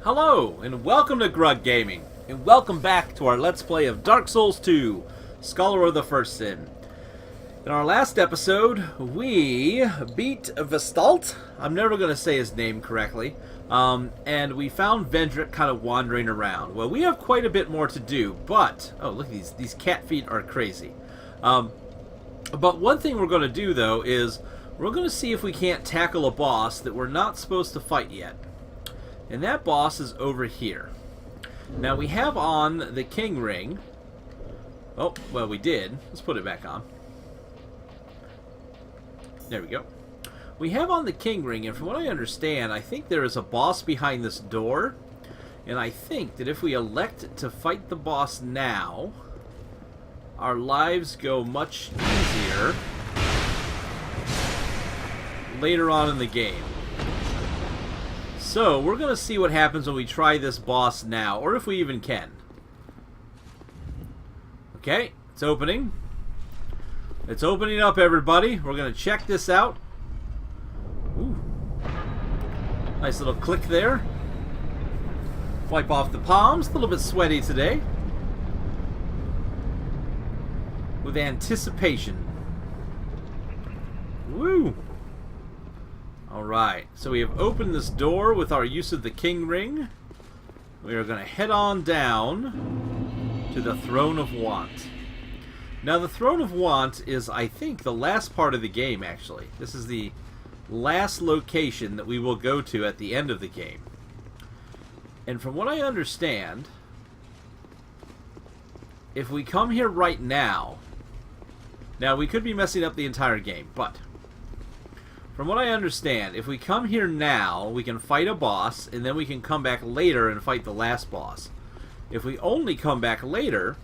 Hello, and welcome to Grug Gaming, and welcome back to our Let's Play of Dark Souls 2, Scholar of the First Sin. In our last episode, we beat Vestalt. I'm never going to say his name correctly. And we found Vendrick kind of wandering around. Well, we have quite a bit more to do, but... Oh, look, these cat feet are crazy. But one thing we're going to do, though, is we're going to see if we can't tackle a boss that we're not supposed to fight yet. And that boss is over here. Now, we have on the King Ring. Oh, well, we did. Let's put it back on. There we go. We have on the King Ring, and from what I understand, I think there is a boss behind this door. And I think that if we elect to fight the boss now, our lives go much easier later on in the game. So, we're going to see what happens when we try this boss now, or if we even can. Okay, it's opening. It's opening up, everybody. We're going to check this out. Ooh. Nice little click there. Wipe off the palms. A little bit sweaty today. With anticipation. Woo! Alright, so we have opened this door with our use of the King Ring. We are going to head on down to the Throne of Want. Now, the Throne of Want is, I think, the last part of the game, actually. This is the last location that we will go to at the end of the game. And from what I understand, if we come here right now... Now, we could be messing up the entire game, but... From what I understand, if we come here now, we can fight a boss, and then we can come back later and fight the last boss. If we only come back later,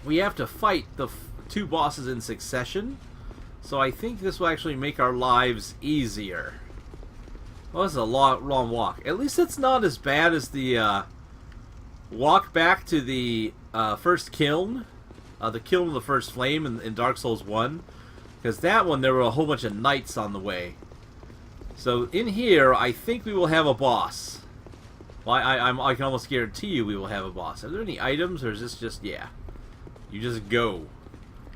we have to fight the two bosses in succession. So I think this will actually make our lives easier. Well, this is a long walk. At least it's not as bad as the walk back to the first kiln. The kiln of the first flame in Dark Souls 1. Because that one, there were a whole bunch of knights on the way. So in here, I think we will have a boss. Well, I can almost guarantee you we will have a boss. Are there any items, or is this just, yeah. You just go.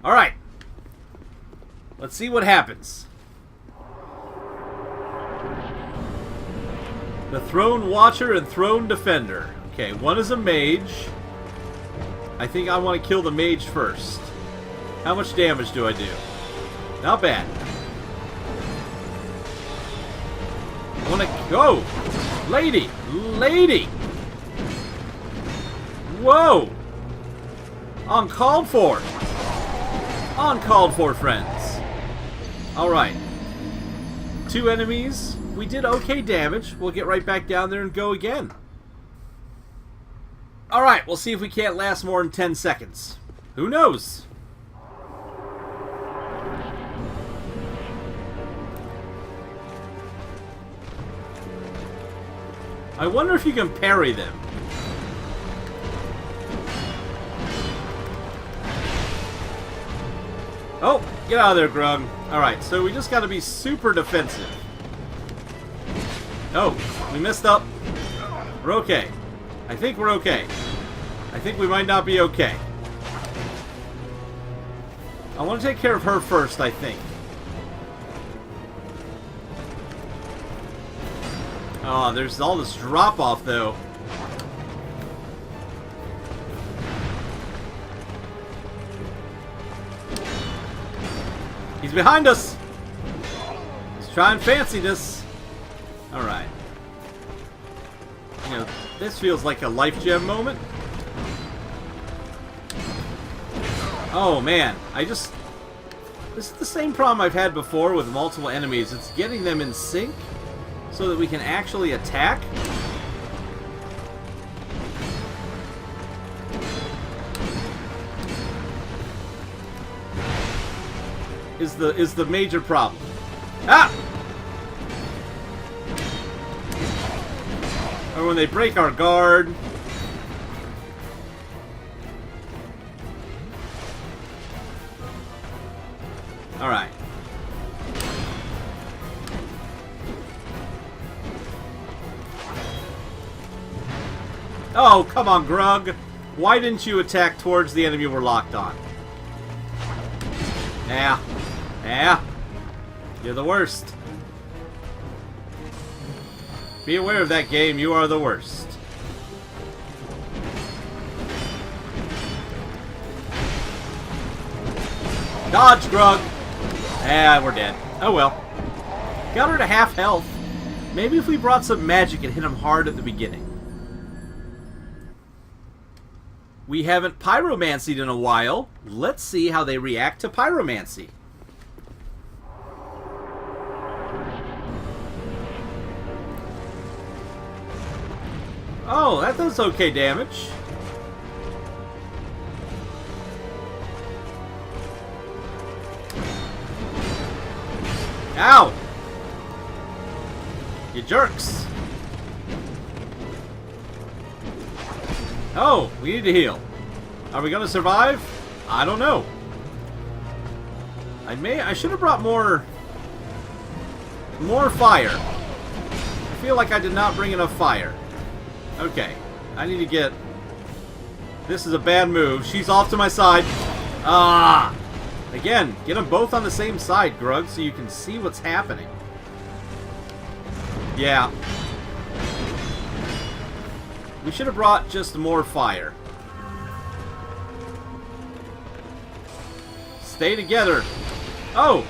Alright. Let's see what happens. The Throne Watcher and Throne Defender. Okay, one is a mage. I think I want to kill the mage first. How much damage do I do? Not bad. I want to go. Lady! Lady! Whoa! Uncalled for. Uncalled for, friends. Alright. Two enemies. We did okay damage. We'll get right back down there and go again. Alright, we'll see if we can't last more than 10 seconds. Who knows? I wonder if you can parry them. Oh, get out of there, Grug. Alright, so we just gotta be super defensive. Oh, we messed up. We're okay. I think we're okay. I think we might not be okay. I want to take care of her first, I think. Oh, there's all this drop-off, though. He's behind us! He's trying fanciness. Alright. You know, this feels like a life gem moment. Oh, man. This is the same problem I've had before with multiple enemies. It's getting them in sync so that we can actually attack. Is the major problem. Ah! Or when they break our guard. Alright. Oh, come on, Grug. Why didn't you attack towards the enemy we're locked on? Yeah. Yeah. You're the worst. Be aware of that game. You are the worst. Dodge, Grug. Ah, we're dead. Oh well. Got her to half health. Maybe if we brought some magic and hit him hard at the beginning. We haven't pyromancied in a while. Let's see how they react to pyromancy. Oh, that does okay damage. Ow! You jerks! Oh, we need to heal. Are we gonna survive? I don't know. I should have brought more fire. I feel like I did not bring enough fire. Okay, I need to get... This is a bad move. She's off to my side. Ah! Again, get them both on the same side, Grug, so you can see what's happening. Yeah. We should have brought just more fire. Stay together. Oh!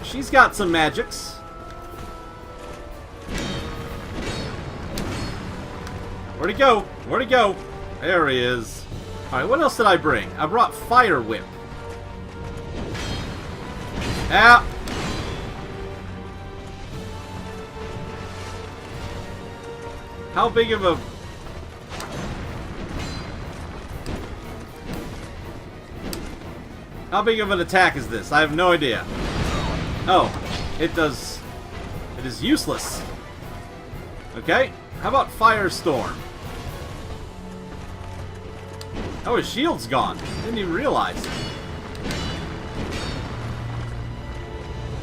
She's got some magics. Where'd he go? Where'd he go? There he is. Alright, what else did I bring? I brought Fire Whip. Ah! How big of a... How big of an attack is this? I have no idea. Oh, it does... It is useless. Okay, how about Firestorm? Oh, his shield's gone. Didn't even realize.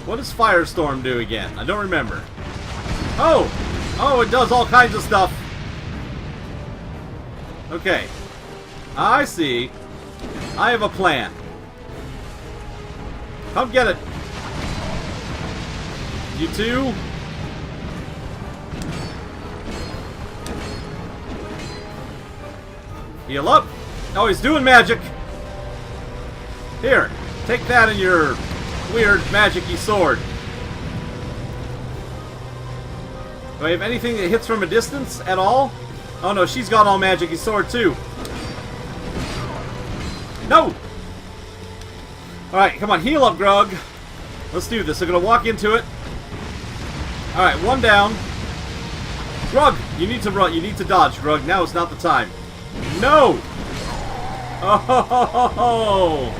What does Firestorm do again? I don't remember. Oh! Oh, it does all kinds of stuff. Okay. I see. I have a plan. Come get it. You two. Heal up. Oh, he's doing magic. Here, take that in your weird magic-y sword. Do I have anything that hits from a distance at all? Oh no, she's got all magic-y sword too. No! Alright, come on, heal up, Grug. Let's do this. I'm gonna walk into it. Alright, one down. Grug, you need to run. You need to dodge, Grug. Now is not the time. No! Oh,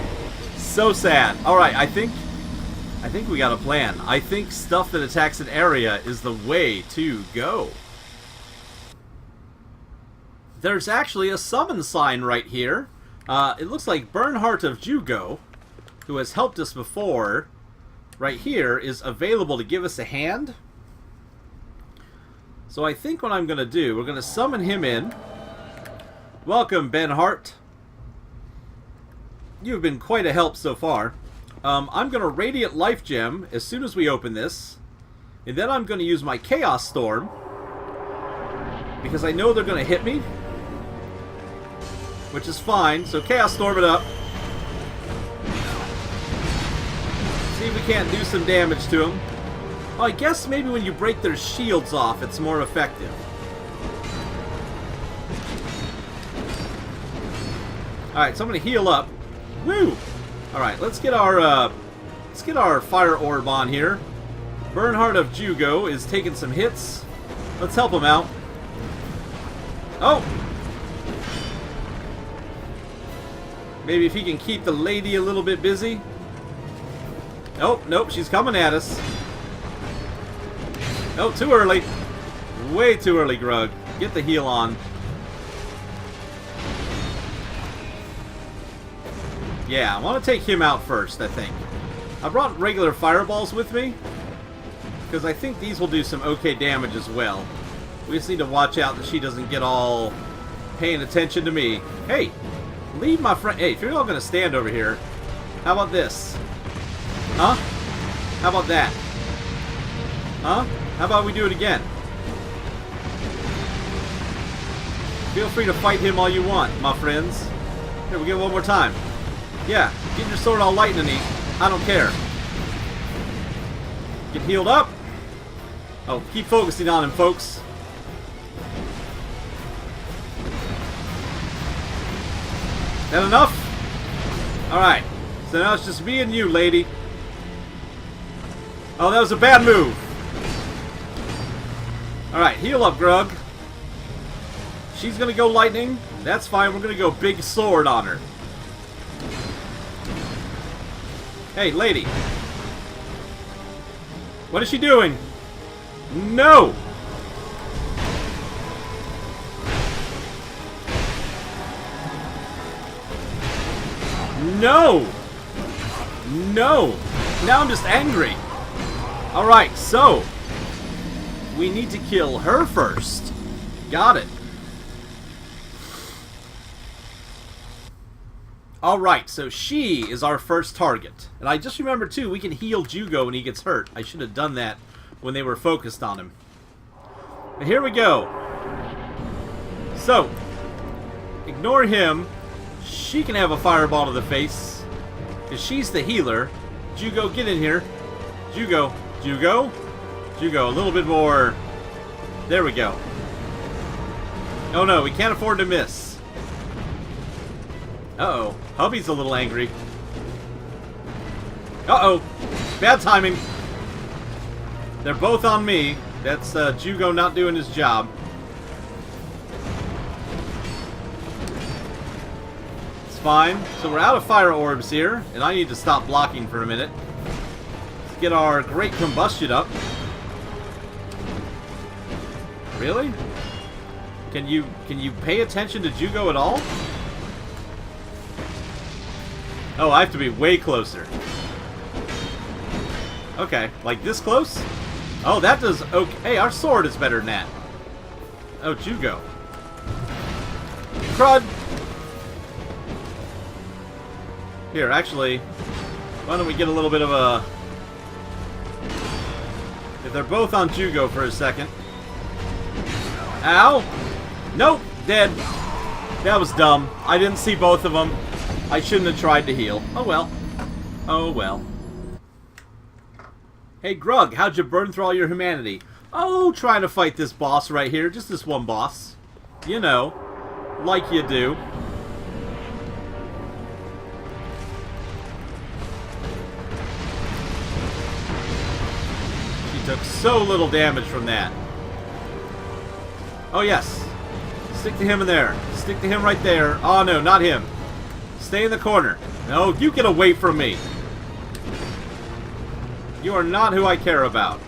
so sad. Alright, I think we got a plan. I think stuff that attacks an area is the way to go. There's actually a summon sign right here. It looks like Bernhardt of Jugo, who has helped us before, right here, is available to give us a hand. So I think what I'm going to do, we're going to summon him in. Welcome, Bernhardt. You've been quite a help so far. I'm going to Radiant Life Gem as soon as we open this. And then I'm going to use my Chaos Storm. Because I know they're going to hit me. Which is fine. So Chaos Storm it up. See if we can't do some damage to them. Oh, I guess maybe when you break their shields off, it's more effective. Alright, so I'm going to heal up. Woo! Alright, let's get our fire orb on here. Bernhardt of Jugo is taking some hits. Let's help him out. Oh! Maybe if he can keep the lady a little bit busy. Nope, nope, she's coming at us. Oh, too early. Way too early, Grug. Get the heal on. Yeah, I want to take him out first, I think. I brought regular fireballs with me, because I think these will do some okay damage as well. We just need to watch out that she doesn't get all paying attention to me. Hey, leave my friend. Hey, if you're all going to stand over here, how about this? Huh? How about that? Huh? How about we do it again? Feel free to fight him all you want, my friends. Here, we'll get it one more time. Yeah, get your sword all lightning-y. I don't care. Get healed up. Oh, keep focusing on him, folks. That enough? Alright. So now it's just me and you, lady. Oh, that was a bad move. Alright, heal up, Grug. She's gonna go lightning. That's fine. We're gonna go big sword on her. Hey, lady. What is she doing? No! No! No! Now I'm just angry. Alright, so we need to kill her first. Got it. Alright, so she is our first target. And I just remembered, too, we can heal Jugo when he gets hurt. I should have done that when they were focused on him. But here we go. So, ignore him. She can have a fireball to the face. Because she's the healer. Jugo, get in here. Jugo. Jugo. Jugo, a little bit more. There we go. Oh no, we can't afford to miss. Uh-oh. Hubby's a little angry. Uh-oh. Bad timing. They're both on me. That's Jugo not doing his job. It's fine. So we're out of fire orbs here, and I need to stop blocking for a minute. Let's get our great combustion up. Really? Can you pay attention to Jugo at all? Oh, I have to be way closer. Okay, like this close? Oh, that does okay. Hey, our sword is better than that. Oh, Jugo. Crud! Here, actually, why don't we get a little bit of a... If they're both on Jugo for a second. Ow! Nope, dead. That was dumb. I didn't see both of them. I shouldn't have tried to heal. Oh well. Oh well. Hey Grug, how'd you burn through all your humanity? Oh, trying to fight this boss right here. Just this one boss. You know. Like you do. She took so little damage from that. Oh yes. Stick to him in there. Stick to him right there. Oh no, not him. Stay in the corner. No, you get away from me. You are not who I care about.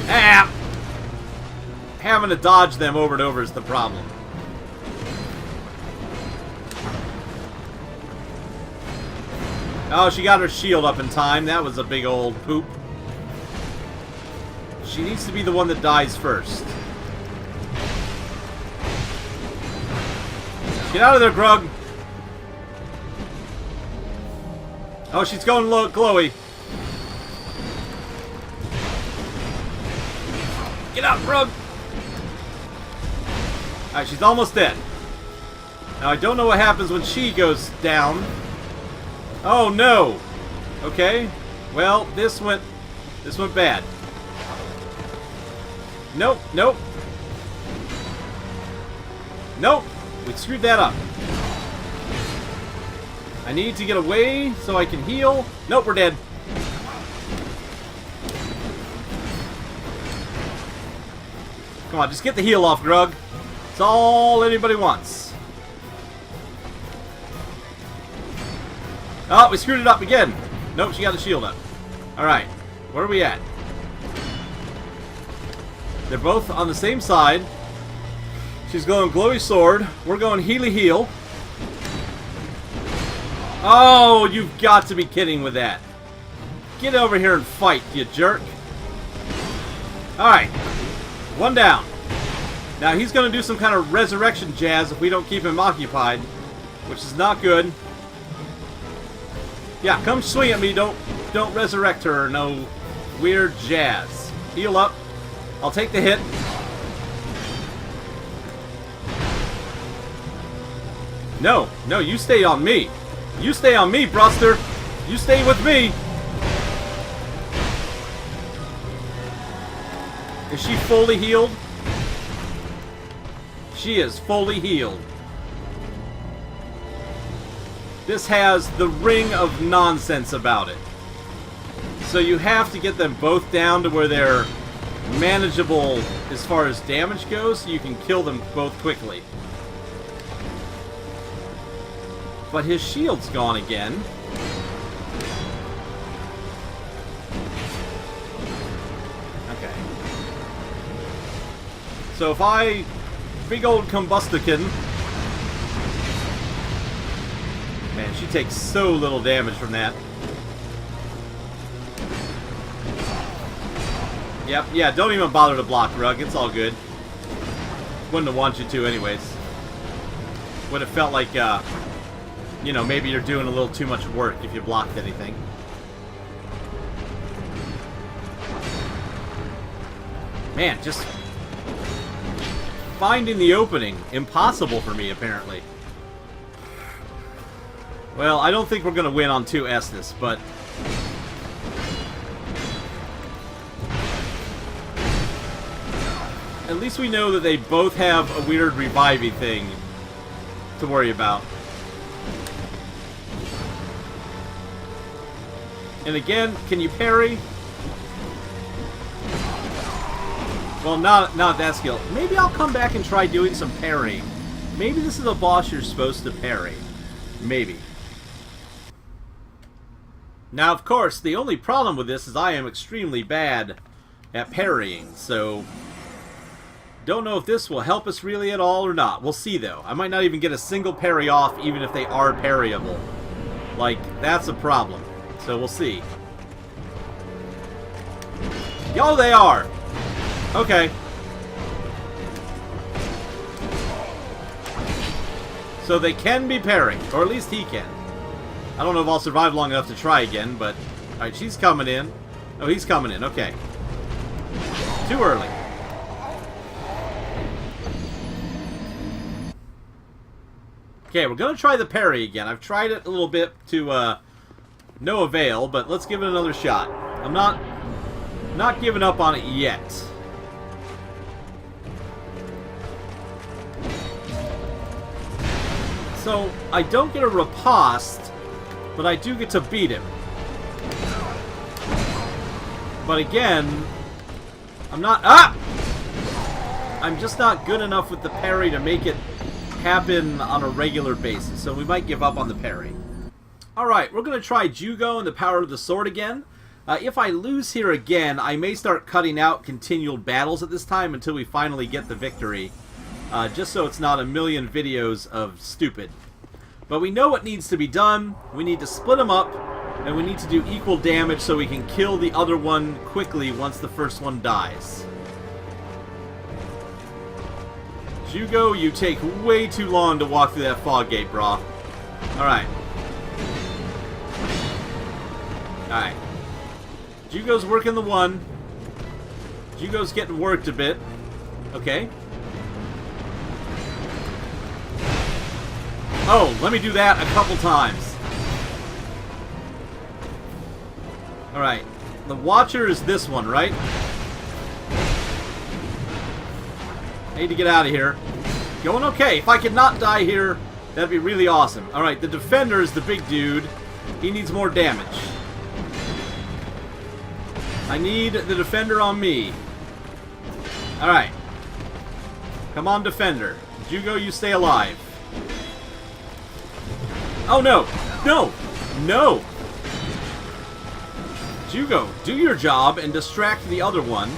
Ah! Having to dodge them over and over is the problem. Oh, she got her shield up in time. That was a big old poop. She needs to be the one that dies first. Get out of there, Grug! Oh, she's going low, glowy. Get out, Grug! Alright, she's almost dead. Now, I don't know what happens when she goes down. Oh, no! Okay. Well, this went bad. Nope, nope. Nope! We screwed that up. I need to get away so I can heal. Nope, we're dead. Come on, just get the heal off, Grug. It's all anybody wants. Oh, we screwed it up again. Nope, she got the shield up. Alright, where are we at? They're both on the same side. She's going glowy sword. We're going healy heal. Oh, you've got to be kidding with that. Get over here and fight, you jerk. Alright. One down. Now he's going to do some kind of resurrection jazz if we don't keep him occupied, which is not good. Yeah, come swing at me. Don't resurrect her. No weird jazz. Heal up. I'll take the hit. No, you stay on me. You stay on me, Bruster. You stay with me. Is she fully healed? She is fully healed. This has the ring of nonsense about it. So you have to get them both down to where they're manageable as far as damage goes, so you can kill them both quickly. But his shield's gone again. Okay. So if I... Big old Combustican... Man, she takes so little damage from that. Yep, yeah, don't even bother to block, Rug. It's all good. Wouldn't have wanted you to anyways. Would have felt like, you know, maybe you're doing a little too much work if you blocked anything. Man, just finding the opening. Impossible for me, apparently. Well, I don't think we're going to win on 2 Estus, but... At least we know that they both have a weird revivey thing to worry about. And again, can you parry? Well, not that skill. Maybe I'll come back and try doing some parrying. Maybe this is a boss you're supposed to parry. Maybe. Now, of course, the only problem with this is I am extremely bad at parrying, so... Don't know if this will help us really at all or not. We'll see, though. I might not even get a single parry off, even if they are parryable. Like, that's a problem. So we'll see. Yo, they are! Okay. So they can be parried, or at least he can. I don't know if I'll survive long enough to try again, but... Alright, she's coming in. Oh, he's coming in, okay. Too early. Okay, we're going to try the parry again. I've tried it a little bit to no avail, but let's give it another shot. I'm not giving up on it yet. So, I don't get a riposte, but I do get to beat him. But again, I'm just not good enough with the parry to make it happen on a regular basis, so we might give up on the parry. Alright, we're going to try Jugo and the power of the sword again. If I lose here again, I may start cutting out continual battles at this time until we finally get the victory. Just so it's not a million videos of stupid. But we know what needs to be done. We need to split them up, and we need to do equal damage so we can kill the other one quickly once the first one dies. Jugo, you take way too long to walk through that fog gate, brah. Alright. Alright. Jugo's working the one. Jugo's getting worked a bit. Okay. Oh, let me do that a couple times. Alright. The Watcher is this one, right? I need to get out of here. Going okay. If I could not die here, that'd be really awesome. Alright, the Defender is the big dude. He needs more damage. I need the Defender on me. Alright. Come on, Defender. Jugo, you stay alive. Oh, no. No. No. Jugo, do your job and distract the other one.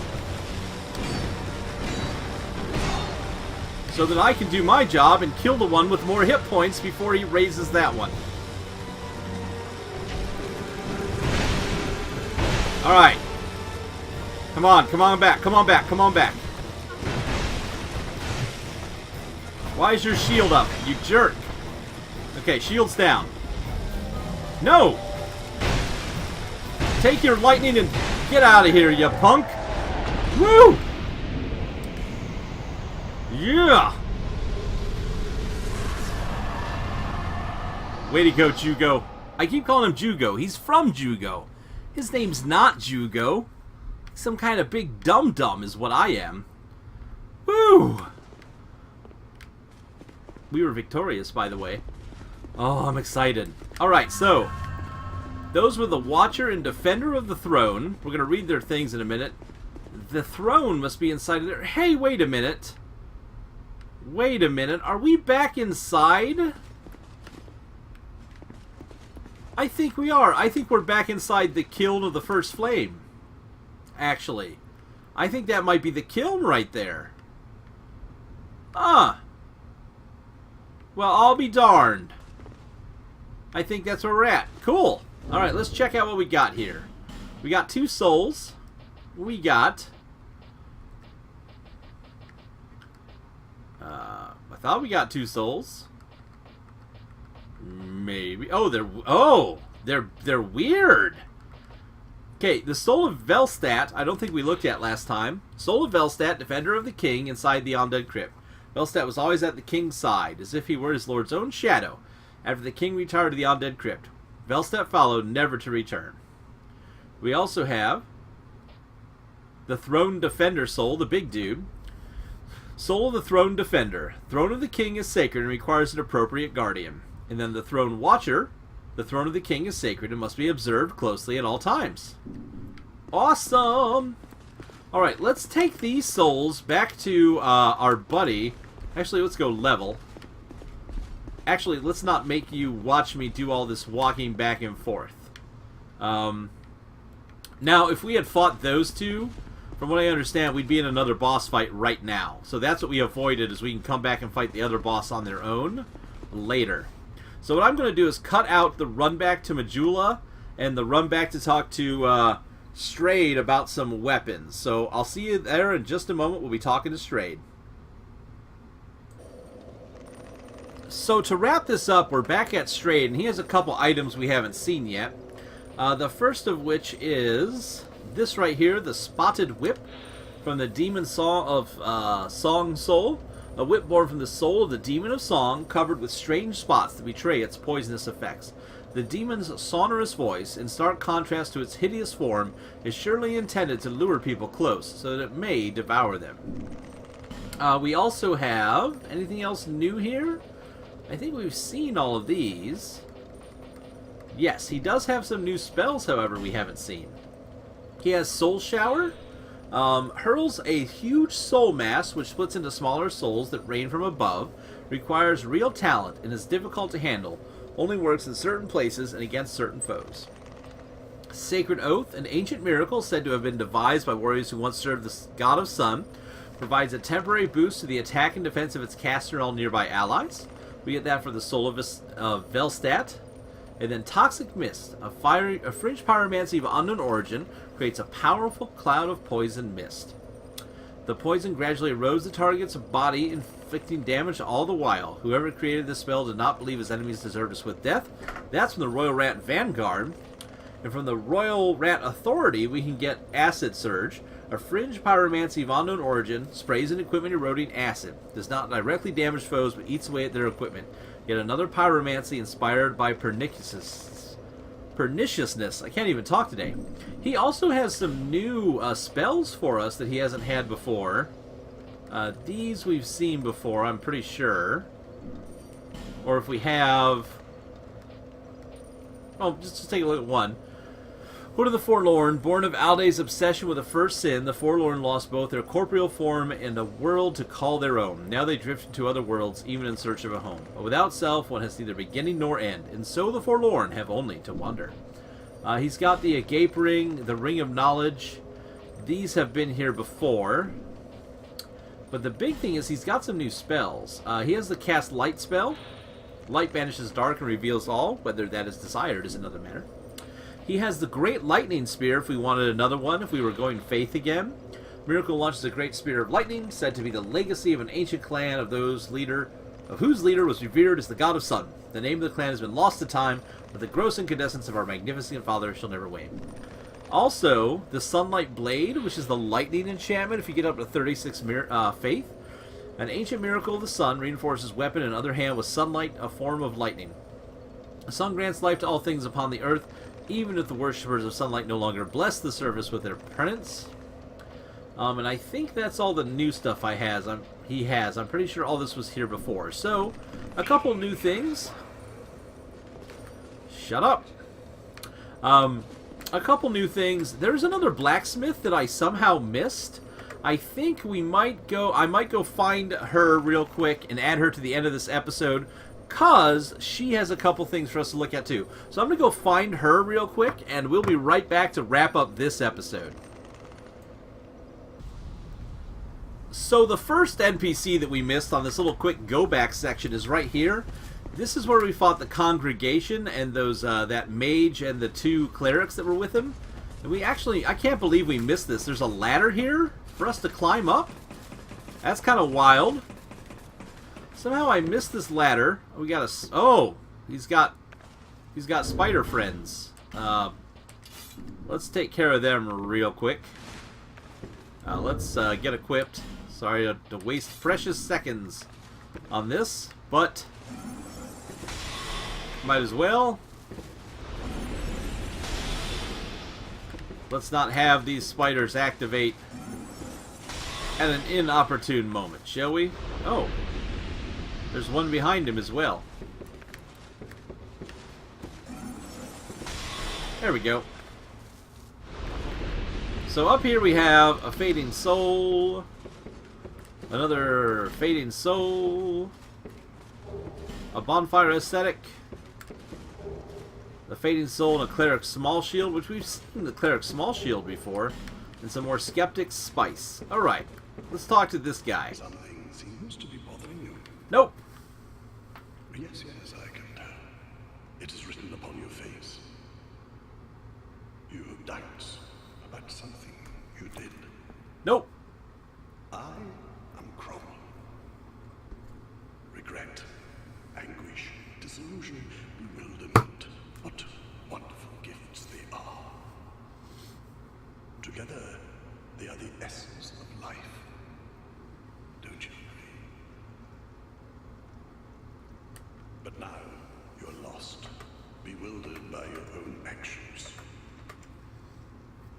So that I can do my job and kill the one with more hit points before he raises that one. Alright. Come on back, come on back, come on back. Why is your shield up, you jerk? Okay, shield's down. No! Take your lightning and get out of here, you punk! Woo! Yeah! Way to go, Jugo. I keep calling him Jugo. He's from Jugo. His name's not Jugo. Some kind of big dum-dum is what I am. Woo! We were victorious, by the way. Oh, I'm excited. Alright, so those were the Watcher and Defender of the Throne. We're going to read their things in a minute. The throne must be inside of there. Hey, wait a minute. Wait a minute. Are we back inside? I think we are. I think we're back inside the kiln of the First Flame. Actually. I think that might be the kiln right there. Ah. Well, I'll be darned. I think that's where we're at. Cool. Alright, let's check out what we got here. We got 2 souls. We got... I thought we got 2 souls. Maybe. Oh, they're weird. Okay, the Soul of Velstadt, I don't think we looked at last time. Soul of Velstadt, Defender of the King, inside the Undead Crypt. Velstadt was always at the King's side, as if he were his lord's own shadow. After the King retired to the Undead Crypt, Velstadt followed, never to return. We also have the Throne Defender Soul, the big dude. Soul of the Throne Defender. Throne of the King is sacred and requires an appropriate guardian. And then the Throne Watcher. The throne of the king is sacred and must be observed closely at all times. Awesome! Alright, let's take these souls back to our buddy. Actually, let's go level. Actually, let's not make you watch me do all this walking back and forth. Now, if we had fought those two, from what I understand, we'd be in another boss fight right now. So that's what we avoided, is we can come back and fight the other boss on their own later. So what I'm going to do is cut out the run back to Majula and the run back to talk to Strayed about some weapons. So I'll see you there in just a moment. We'll be talking to Strayed. So to wrap this up, we're back at Strayed, and he has a couple items we haven't seen yet. The first of which is this right here, the Spotted Whip from the Demon Song of Song Soul. A whip born from the soul of the Demon of Song, covered with strange spots that betray its poisonous effects. The demon's sonorous voice, in stark contrast to its hideous form, is surely intended to lure people close, so that it may devour them. We also have... anything else new here? I think we've seen all of these. Yes, he does have some new spells, however, we haven't seen. He has Soul Shower. Hurls a huge soul mass which splits into smaller souls that rain from above, requires real talent, and is difficult to handle, only works in certain places and against certain foes. Sacred Oath, an ancient miracle said to have been devised by warriors who once served the god of sun, provides a temporary boost to the attack and defense of its caster and all nearby allies. We get that for the Soul of Velstadt. And then Toxic Mist, a fringe pyromancy of unknown origin, creates a powerful cloud of poison mist. The poison gradually erodes the target's body, inflicting damage all the while. Whoever created this spell did not believe his enemies deserved a swift death. That's from the Royal Rat Vanguard. And from the Royal Rat Authority, we can get Acid Surge, a fringe pyromancy of unknown origin, sprays an equipment eroding acid. Does not directly damage foes, but eats away at their equipment. Yet another pyromancy inspired by perniciousness. I can't even talk today. He also has some new spells for us that he hasn't had before. These we've seen before, I'm pretty sure. Or if we have... oh, just take a look at one. What of the Forlorn? Born of Alday's obsession with the first sin, the Forlorn lost both their corporeal form and a world to call their own. Now they drift into other worlds, even in search of a home. But without self, one has neither beginning nor end, and so the Forlorn have only to wander. He's got the Agape Ring, the Ring of Knowledge. These have been here before. But the big thing is he's got some new spells. He has the Cast Light spell. Light banishes dark and reveals all. Whether that is desired is another matter. He has the Great Lightning Spear if we wanted another one, if we were going Faith again. Miracle launches a Great Spear of Lightning, said to be the legacy of an ancient clan of those leader of whose leader was revered as the god of sun. The name of the clan has been lost to time, but the gross incandescence of our magnificent father shall never wane. Also, the Sunlight Blade, which is the lightning enchantment if you get up to 36 faith. An ancient miracle of the sun reinforces weapon and other hand with sunlight, a form of lightning. The sun grants life to all things upon the earth, even if the worshippers of sunlight no longer bless the surface with their penance. And I think that's all the new stuff he has. I'm pretty sure all this was here before. So, a couple new things. Shut up. A couple new things. There's another blacksmith that I somehow missed. I think I might go find her real quick and add her to the end of this episode, because she has a couple things for us to look at too. So I'm going to go find her real quick, and we'll be right back to wrap up this episode. So the first NPC that we missed on this little quick go back section is right here. This is where we fought the congregation and those that mage and the 2 clerics that were with him. And I can't believe we missed this. There's a ladder here for us to climb up. That's kind of wild. Somehow I missed this ladder. We got he's got spider friends. Let's take care of them real quick. Let's get equipped. Sorry to waste precious seconds on this, but might as well. Let's not have these spiders activate at an inopportune moment, shall we? Oh, there's one behind him as well. There we go. So up here we have a fading soul, another fading soul, a bonfire aesthetic, the fading soul, and a cleric small shield, which we've seen the cleric small shield before, and some more skeptic spice. Alright, let's talk to this guy. Something seems to be bothering you. Nope. Yes, I can tell. It is written upon your face. You have doubts about something you did. Nope. I am Crom. Regret, anguish, disillusion, bewilderment. What wonderful gifts they are. Together, they are the essence of life. Don't you agree? But now, you're lost, bewildered by your own actions.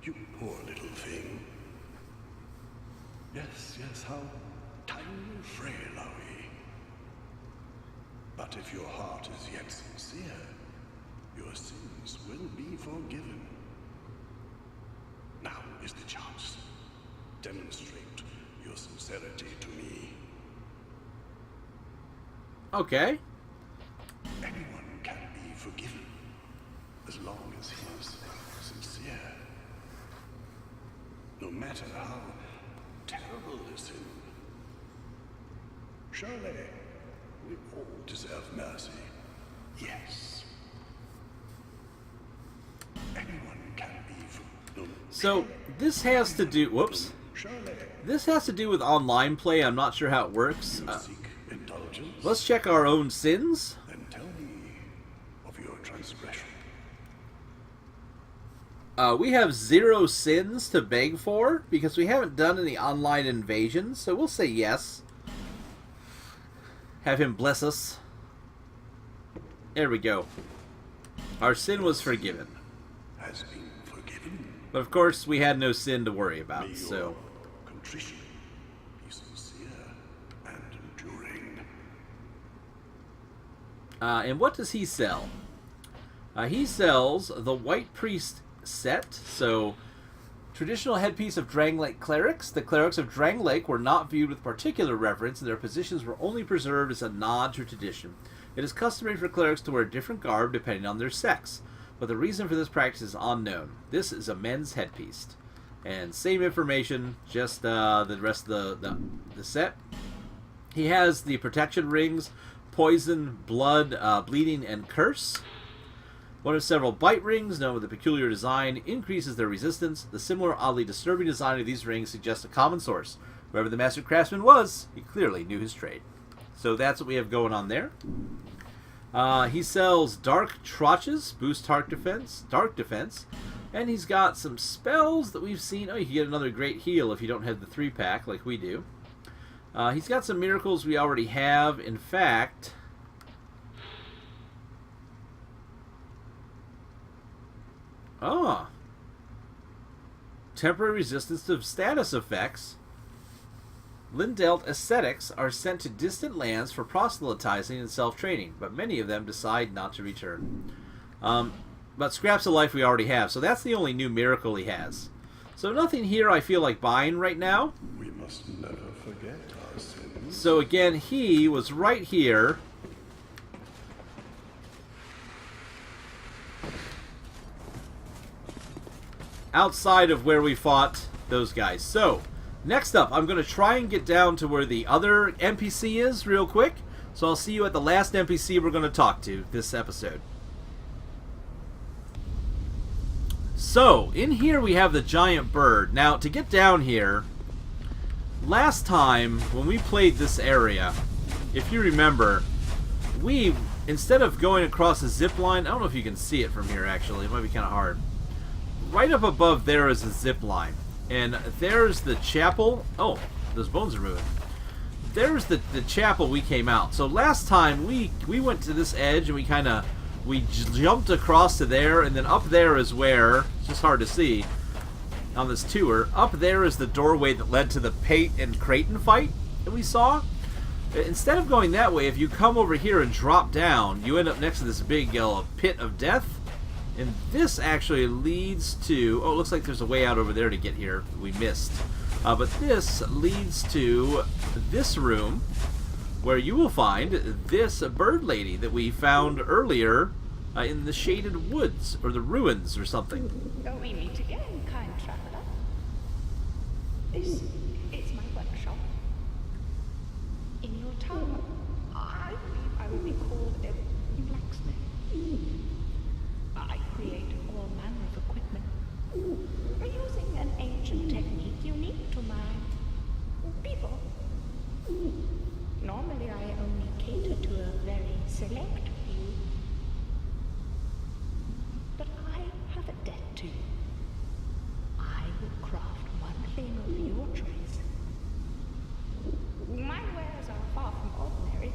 You poor little thing. Yes, how tiny and frail are we. But if your heart is yet sincere, your sins will be forgiven. Now is the chance. Demonstrate your sincerity to me. Okay. Anyone can be forgiven, as long as he is sincere. No matter how terrible the sin. Surely, we all deserve mercy. Yes. Anyone can be forgiven. So, this has to do... Whoops. Surely, This has to do with online play. I'm not sure how it works. you seek indulgence. Let's check our own sins. Then tell me of your transgression. We have 0 sins to beg for, because we haven't done any online invasions, so we'll say yes. Have him bless us. There we go. Our sin was forgiven. Has been forgiven. But of course, we had no sin to worry May about, your so... contrition be sincere and enduring. And what does he sell? He sells the White Priest set, so... Traditional headpiece of Drang Lake clerics. The clerics of Drang Lake were not viewed with particular reverence, and their positions were only preserved as a nod to tradition. It is customary for clerics to wear different garb depending on their sex, but the reason for this practice is unknown. This is a men's headpiece. And same information, just the rest of the set. He has the protection rings, poison, blood, bleeding, and curse. One of several bite rings, known with a peculiar design, increases their resistance. The similar, oddly disturbing design of these rings suggests a common source. Whoever the master craftsman was, he clearly knew his trade. So that's what we have going on there. He sells dark trotches, boost dark defense, and he's got some spells that we've seen. Oh, you can get another great heal if you don't have the 3-pack like we do. He's got some miracles we already have. In fact, temporary resistance to status effects. Lindelt ascetics are sent to distant lands for proselytizing and self-training, but many of them decide not to return. But scraps of life we already have, so that's the only new miracle he has. So nothing here I feel like buying right now. We must never forget our sins. So again, he was right here. Outside of where we fought those guys. So, next up, I'm going to try and get down to where the other NPC is real quick. So I'll see you at the last NPC we're going to talk to this episode. So, in here we have the giant bird. Now, to get down here, last time when we played this area, if you remember, we, instead of going across a zip line, I don't know if you can see it from here actually, it might be kind of hard. Right up above there is a zip line. And there's the chapel. Oh, those bones are moving. There's the chapel we came out. So last time we went to this edge and we jumped across to there, and then up there is where, it's just hard to see on this tour, up there is the doorway that led to the Pate and Creighton fight that we saw. Instead of going that way, if you come over here and drop down, you end up next to this big pit of death. And this actually leads to... Oh, it looks like there's a way out over there to get here. We missed. But this leads to this room, where you will find this bird lady that we found earlier in the shaded woods, or the ruins, or something. Oh, we meet again, kind traveler. This is my workshop. In your town, I believe I will be called a blacksmith. I create all manner of equipment, using an ancient technique unique to my people. Normally, I only cater to a very select few, but I have a debt to you. I will craft one thing of your choice. My wares are far from ordinary.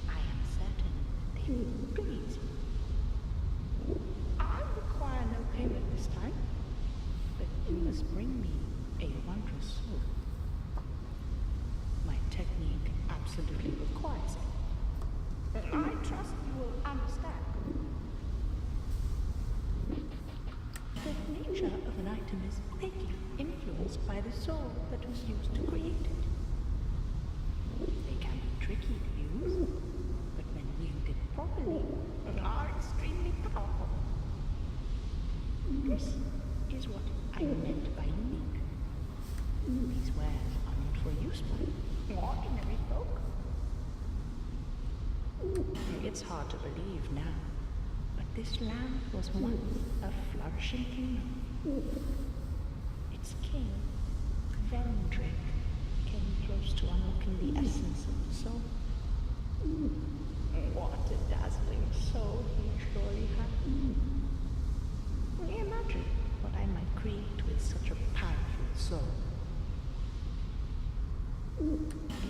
I am certain they will please you. I require no payment this time, but you must bring me a wondrous sword. My technique absolutely requires it. I trust you will understand. The nature of an item is greatly influenced by the soul that was used to create it. They can be tricky to use, but when wielded properly, are extremely powerful. This is what I meant by unique. These wares are not for use by ordinary folk. It's hard to believe now, but this land was once a flourishing kingdom. Its king, Vendrick, came close to unlocking the essence of the soul. What a dazzling soul he surely had. Imagine what I might create with such a powerful soul.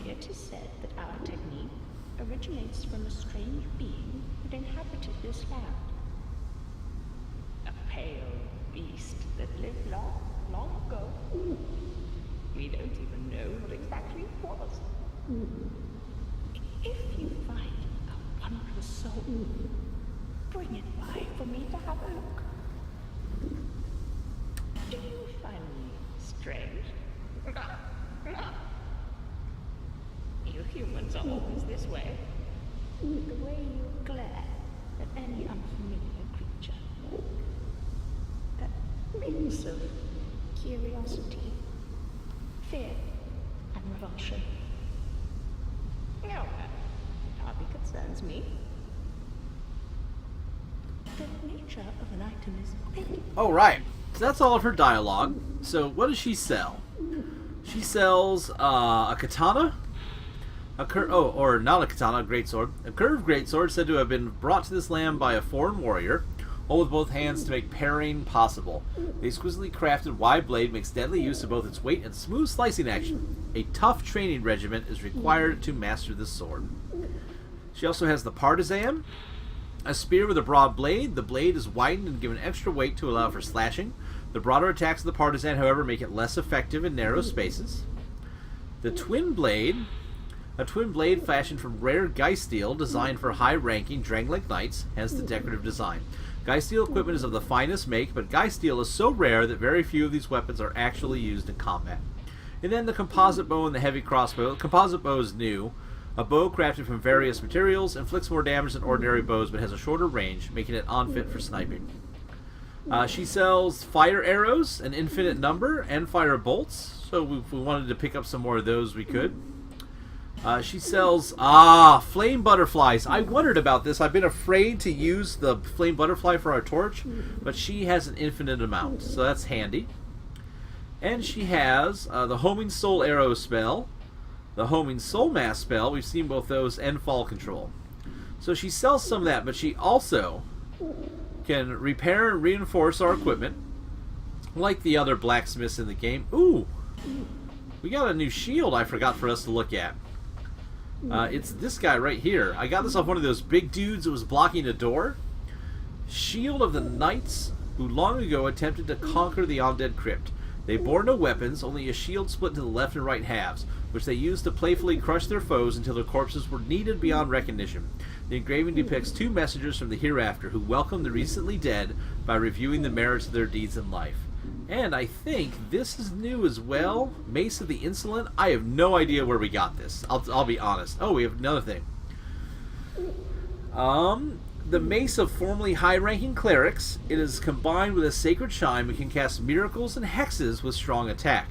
It is said that our technique originates from a strange being that inhabited this land. A pale beast that lived long, long ago. We don't even know what exactly it was. If you find a wondrous soul, bring it by for me to have a look. Do you find me strange? You humans are always this way. The way you glare at any unfamiliar creature. That mix of curiosity, fear, and revulsion. No, it hardly concerns me. The nature of an item is... Oh, right. So that's all of her dialogue. So what does she sell? She sells a katana, Or not a katana, a greatsword. A curved greatsword said to have been brought to this land by a foreign warrior, all with both hands to make parrying possible. The exquisitely crafted wide blade makes deadly use of both its weight and smooth slicing action. A tough training regimen is required to master this sword. She also has the partisan, a spear with a broad blade. The blade is widened and given extra weight to allow for slashing. The broader attacks of the partisan, however, make it less effective in narrow spaces. The twin blade, a twin blade fashioned from rare Geist steel, designed for high-ranking Drangleic knights, hence the decorative design. Geist steel equipment is of the finest make, but Geist steel is so rare that very few of these weapons are actually used in combat. And then the composite bow and the heavy crossbow. The composite bow is new. A bow crafted from various materials, inflicts more damage than ordinary bows, but has a shorter range, making it unfit for sniping. She sells fire arrows, an infinite number, and fire bolts. So if we wanted to pick up some more of those, we could. She sells, flame butterflies. I wondered about this. I've been afraid to use the flame butterfly for our torch, but she has an infinite amount, so that's handy. And she has the homing soul arrow spell, the homing soul mass spell. We've seen both those, and fall control. So she sells some of that, but she also can repair and reinforce our equipment, like the other blacksmiths in the game. Ooh, we got a new shield I forgot for us to look at. It's this guy right here. I got this off one of those big dudes that was blocking a door. Shield of the knights who long ago attempted to conquer the undead crypt. They bore no weapons, only a shield split into the left and right halves, which they used to playfully crush their foes until their corpses were needed beyond recognition. The engraving depicts two messengers from the hereafter who welcome the recently dead by reviewing the merits of their deeds in life. And I think this is new as well. Mace of the Insolent. I have no idea where we got this. I'll be honest. Oh, we have another thing. The Mace of formerly high-ranking clerics. It is combined with a sacred chime and can cast miracles and hexes with strong attack.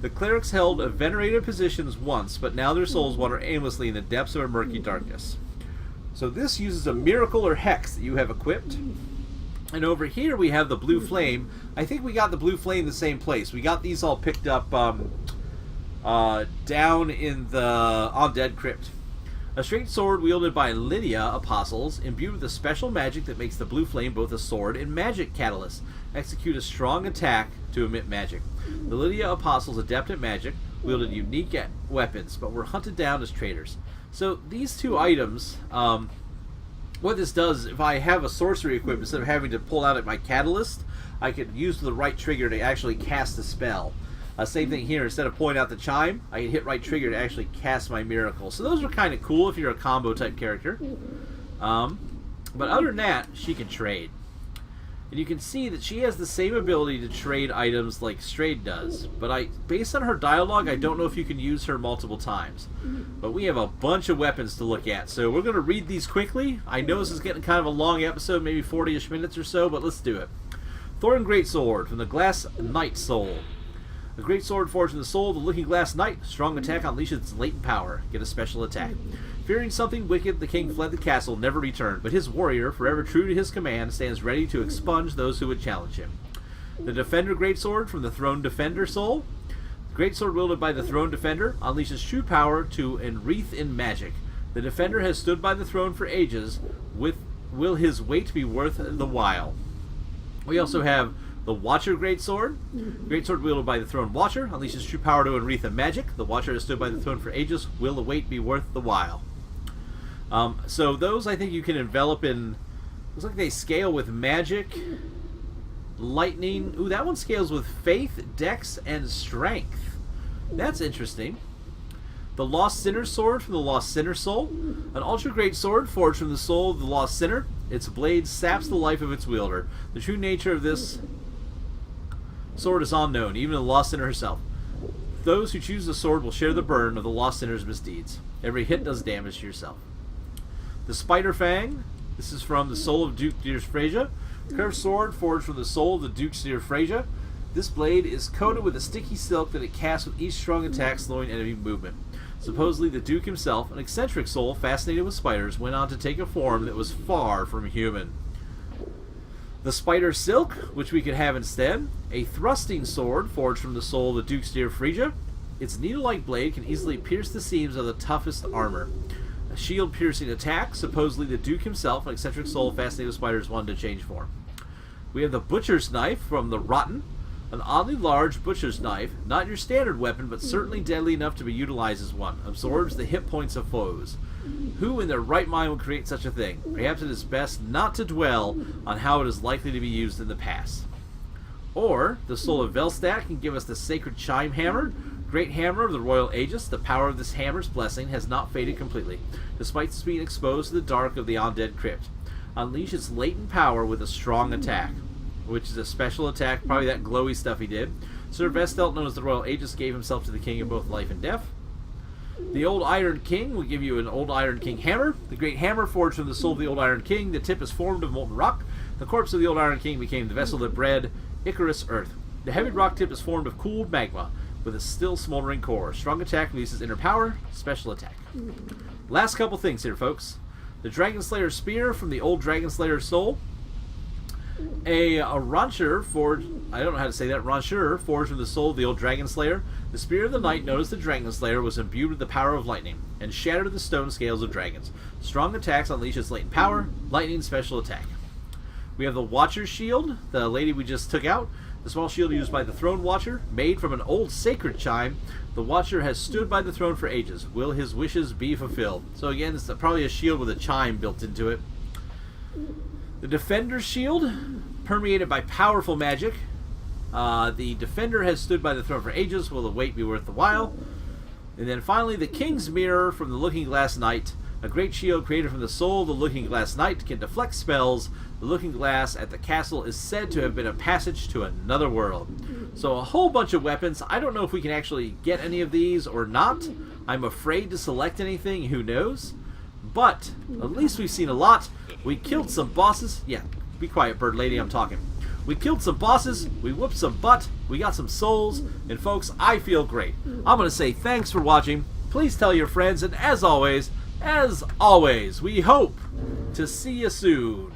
The clerics held venerated positions once, but now their souls wander aimlessly in the depths of a murky darkness. So this uses a miracle or hex that you have equipped. And over here we have the blue flame. I think we got the blue flame the same place. We got these all picked up down in the undead crypt. A straight sword wielded by Lydia apostles, imbued with a special magic that makes the blue flame both a sword and magic catalyst. Execute a strong attack to emit magic. The Lydia apostles, adept at magic, wielded unique weapons, but were hunted down as traitors. So these two items, what this does, if I have a sorcery equipped, instead of having to pull out my catalyst, I could use the right trigger to actually cast a spell. Same thing here. Instead of pulling out the chime, I can hit right trigger to actually cast my miracle. So those are kind of cool if you're a combo type character. But other than that, she can trade. And you can see that she has the same ability to trade items like Strayed does. But based on her dialogue, I don't know if you can use her multiple times. But we have a bunch of weapons to look at. So we're going to read these quickly. I know this is getting kind of a long episode, maybe 40-ish minutes or so, but let's do it. Thorn Greatsword from the Glass Knight Soul. A great sword forged in the soul of the Looking Glass Knight. Strong attack unleashes its latent power. Get a special attack. Fearing something wicked, the king fled the castle, never returned, but his warrior, forever true to his command, stands ready to expunge those who would challenge him. The Defender Greatsword from the Throne Defender Soul. The greatsword wielded by the Throne Defender unleashes true power to enwreath in magic. The Defender has stood by the throne for ages. Will his weight be worth the while? We also have the Watcher Greatsword. Greatsword wielded by the Throne Watcher unleashes true power to enwreath in magic. The Watcher has stood by the throne for ages. Will the weight be worth the while? So those I think you can envelop in. Looks like they scale with magic, lightning. Ooh, that one scales with faith, dex, and strength. That's interesting. The Lost Sinner Sword from the Lost Sinner Soul. An ultra great sword forged from the soul of the Lost Sinner. Its blade saps the life of its wielder. The true nature of this sword is unknown, even to the Lost Sinner herself. Those who choose the sword will share the burden of the Lost Sinner's misdeeds. Every hit does damage to yourself. The Spider Fang. This is from the soul of Duke Dear Frasia. Curved sword forged from the soul of the Duke Dear Frasia. This blade is coated with a sticky silk that it casts with each strong attack, slowing enemy movement. Supposedly the Duke himself, an eccentric soul fascinated with spiders, went on to take a form that was far from human. The Spider Silk, which we could have instead. A thrusting sword forged from the soul of the Duke's Dear Frisia. Its needle-like blade can easily pierce the seams of the toughest armor. A shield-piercing attack, supposedly the Duke himself, an eccentric soul fascinated with spiders, wanted to change form. We have the Butcher's Knife from the Rotten, an oddly large butcher's knife, not your standard weapon, but certainly deadly enough to be utilized as one. Absorbs the hit points of foes. Who in their right mind would create such a thing? Perhaps it is best not to dwell on how it is likely to be used in the past. Or, the Soul of Velstadt can give us the Sacred Chime Hammer, great hammer of the Royal Aegis. The power of this hammer's blessing has not faded completely, despite its being exposed to the dark of the undead crypt. Unleash its latent power with a strong attack, which is a special attack, probably that glowy stuff he did. Sir Vestelt, known as the Royal Aegis, gave himself to the king of both life and death. The Old Iron King will give you an Old Iron King hammer. The great hammer forged from the soul of the Old Iron King. The tip is formed of molten rock. The corpse of the Old Iron King became the vessel that bred Icarus Earth. The heavy rock tip is formed of cooled magma with a still smoldering core. Strong attack releases inner power. Special attack. Last couple things here, folks. The Dragon Slayer Spear from the Old Dragon Slayer Soul. A Rancher forged, I don't know how to say that, Rancher forged from the soul of the Old Dragon Slayer. The Spear of the Night, known as the Dragon Slayer, was imbued with the power of lightning and shattered the stone scales of dragons. Strong attacks unleash its latent power. Lightning special attack. We have the Watcher's Shield, the lady we just took out. The small shield used by the Throne Watcher, made from an old sacred chime. The Watcher has stood by the throne for ages. Will his wishes be fulfilled? So again, it's probably a shield with a chime built into it. The Defender's Shield, permeated by powerful magic. The Defender has stood by the throne for ages. Will the wait be worth the while? And then finally, the King's Mirror from the Looking Glass Knight. A great shield created from the soul of the Looking Glass Knight can deflect spells. The Looking Glass at the castle is said to have been a passage to another world. So a whole bunch of weapons. I don't know if we can actually get any of these or not. I'm afraid to select anything. Who knows? But at least we've seen a lot. We killed some bosses. Yeah, be quiet, bird lady, I'm talking. We killed some bosses. We whooped some butt. We got some souls. And folks, I feel great. I'm going to say thanks for watching. Please tell your friends. And as always, we hope to see you soon.